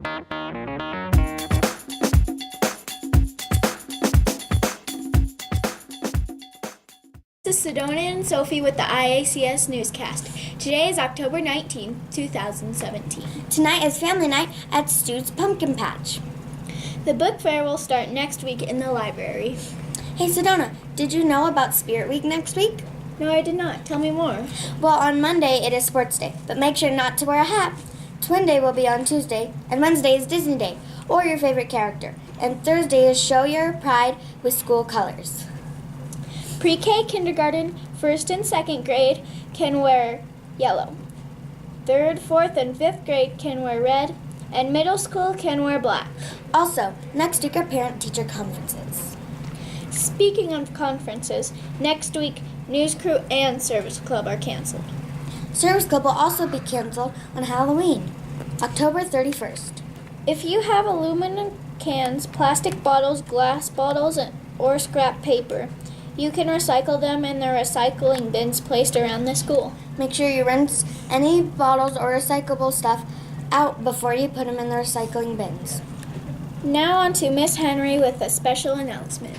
This is Sedona and Sophie with the IACS Newscast. Today is October 19th, 2017. Tonight is family night at Stu's Pumpkin Patch. The book fair will start next week in the library. Hey Sedona, did you know about Spirit Week next week? No, I did not. Tell me more. Well, on Monday it is Sports Day, but make sure not to wear a hat. Twin Day will be on Tuesday, and Wednesday is Disney Day, or your favorite character. And Thursday is Show Your Pride with school colors. Pre-K, kindergarten, 1st and 2nd grade can wear yellow. 3rd, 4th, and 5th grade can wear red, and middle school can wear black. Also, next week are parent-teacher conferences. Speaking of conferences, next week News Crew and Service Club are canceled. Service Club will also be canceled on Halloween, October 31st. If you have aluminum cans, plastic bottles, glass bottles, or scrap paper, you can recycle them in the recycling bins placed around the school. Make sure you rinse any bottles or recyclable stuff out before you put them in the recycling bins. Now on to Miss Henry with a special announcement.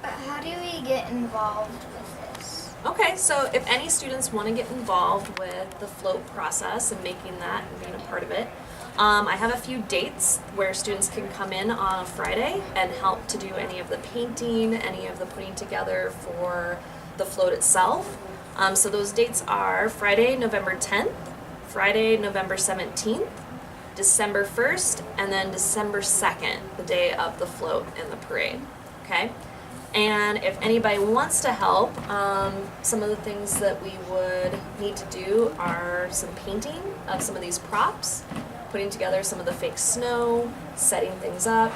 How do we get involved with this? Okay, so if any students want to get involved with the float process and making that and being a part of it, I have a few dates where students can come in on a Friday and help to do any of the painting, any of the putting together for the float itself. So those dates are Friday, November 10th, Friday, November 17th, December 1st, and then December 2nd, the day of the float and the parade. Okay? And if anybody wants to help, some of the things that we would need to do are some painting of some of these props, putting together some of the fake snow, setting things up,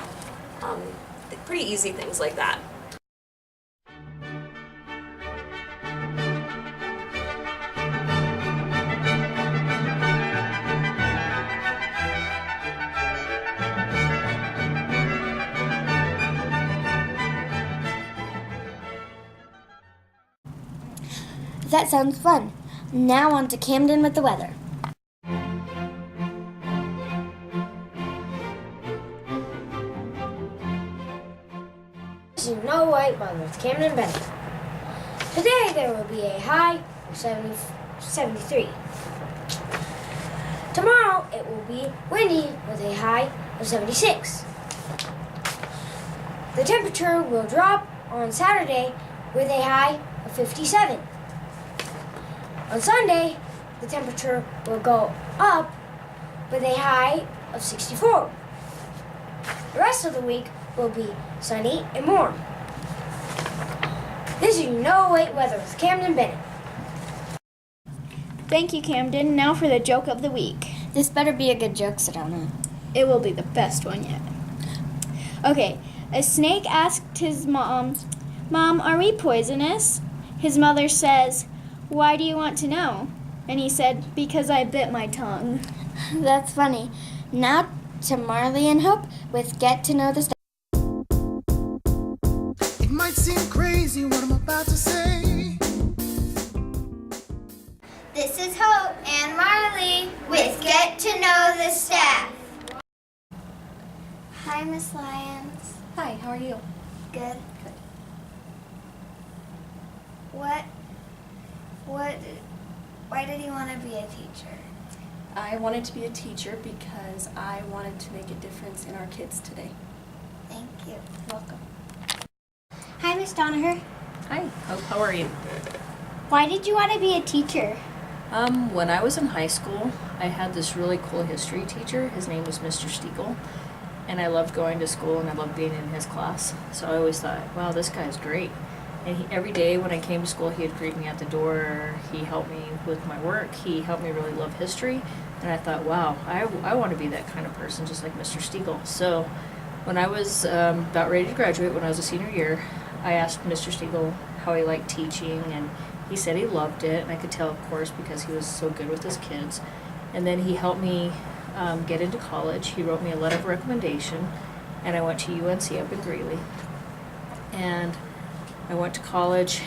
pretty easy things like that. That sounds fun. Now on to Camden with the weather. This is No White Weather with Camden Bennett. Today there will be a high of 73. Tomorrow it will be windy with a high of 76. The temperature will drop on Saturday with a high of 57. On Sunday, the temperature will go up with a high of 64. The rest of the week will be sunny and warm. This is No Wait Weather with Camden Bennett. Thank you, Camden. Now for the joke of the week. This better be a good joke, Sedona. It will be the best one yet. Okay, a snake asked his mom, "Mom, are we poisonous?" His mother says, "Why do you want to know?" And he said, "Because I bit my tongue." That's funny. Now to Marley and Hope with Get to Know the Star. It might seem crazy what I'm about to say. This is Hope and Marley with Get to Know the Staff. Hi, Miss Lyons. Hi, how are you? Good. Why did you want to be a teacher? I wanted to be a teacher because I wanted to make a difference in our kids today. Thank you. Welcome. Hi, Miss Donaher. Hi, Hope. How are you? Why did you want to be a teacher? When I was in high school, I had this really cool history teacher. His name was Mr. Stiegel, and I loved going to school and I loved being in his class. So I always thought, wow, this guy's great. And every day when I came to school, he'd greet me at the door. He helped me with my work. He helped me really love history. And I thought, wow, I want to be that kind of person, just like Mr. Stiegel. So when I was about ready to graduate, when I was a senior year, I asked Mr. Stiegel how he liked teaching, and he said he loved it. And I could tell, of course, because he was so good with his kids. And then he helped me get into college. He wrote me a letter of recommendation, and I went to UNC up in Greeley. And I went to college,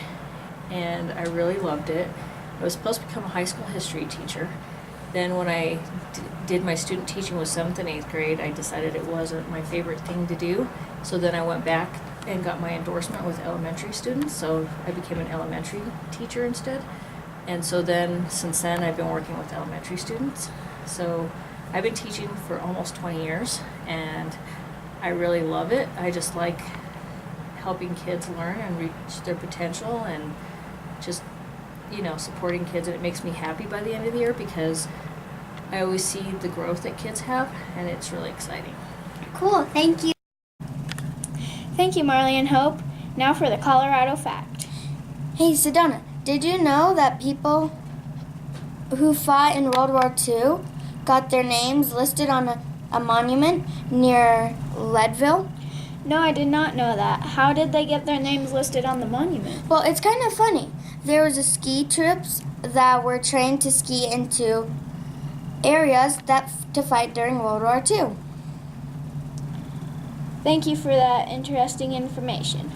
and I really loved it. I was supposed to become a high school history teacher, Then when I did my student teaching with 7th and 8th grade, I decided it wasn't my favorite thing to do. So then I went back and got my endorsement with elementary students. So I became an elementary teacher instead. And so then, since then, I've been working with elementary students. So I've been teaching for almost 20 years, and I really love it. I just like helping kids learn and reach their potential, and just, supporting kids. And it makes me happy by the end of the year because I always see the growth that kids have, and it's really exciting. Cool, thank you. Thank you, Marley and Hope. Now for the Colorado fact. Hey, Sedona, did you know that people who fought in World War II got their names listed on a monument near Leadville? No, I did not know that. How did they get their names listed on the monument? Well, it's kind of funny. There was a ski troops that were trained to ski into areas to fight during World War II. Thank you for that interesting information.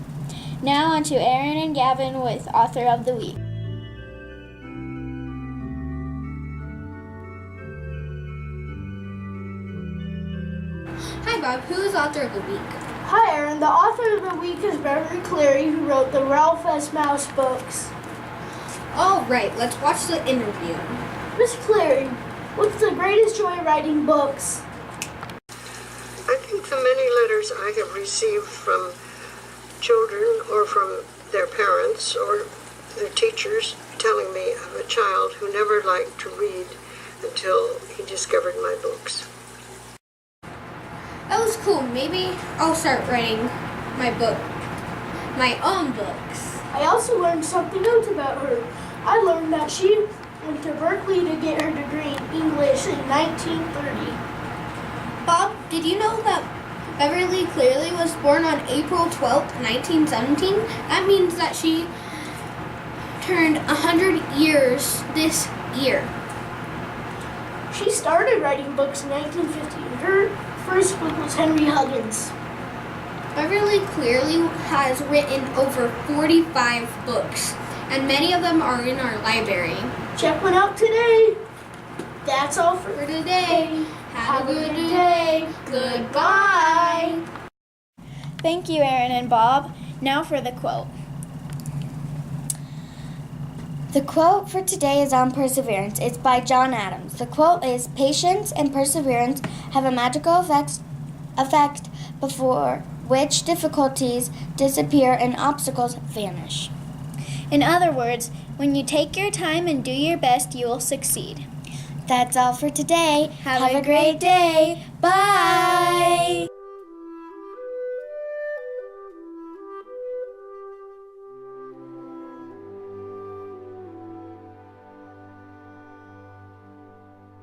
Now on to Aaron and Gavin with Author of the Week. Hi Bob, who is Author of the Week? Hi Aaron, the author of the week is Beverly Cleary, who wrote the Ralph S. Mouse books. All right, let's watch the interview. Miss Cleary, what's the greatest joy writing books? I think the many letters I have received from children or from their parents or their teachers telling me of a child who never liked to read until he discovered my books. That was cool. Maybe I'll start writing my own books. I also learned something else about her. I learned that she went to Berkeley to get her degree in English in 1930. Bob, did you know that Beverly Cleary was born on April 12th, 1917? That means that she turned 100 years this year. She started writing books in 1950. Her first book was Henry Huggins. Beverly Cleary has written over 45 books, and many of them are in our library. Check one out today. That's all for today. Have a good day. Goodbye. Thank you, Aaron and Bob. Now for the quote. The quote for today is on perseverance. It's by John Adams. The quote is, "Patience and perseverance have a magical effect before which difficulties disappear and obstacles vanish." In other words, when you take your time and do your best, you will succeed. That's all for today. Have a great day. Bye.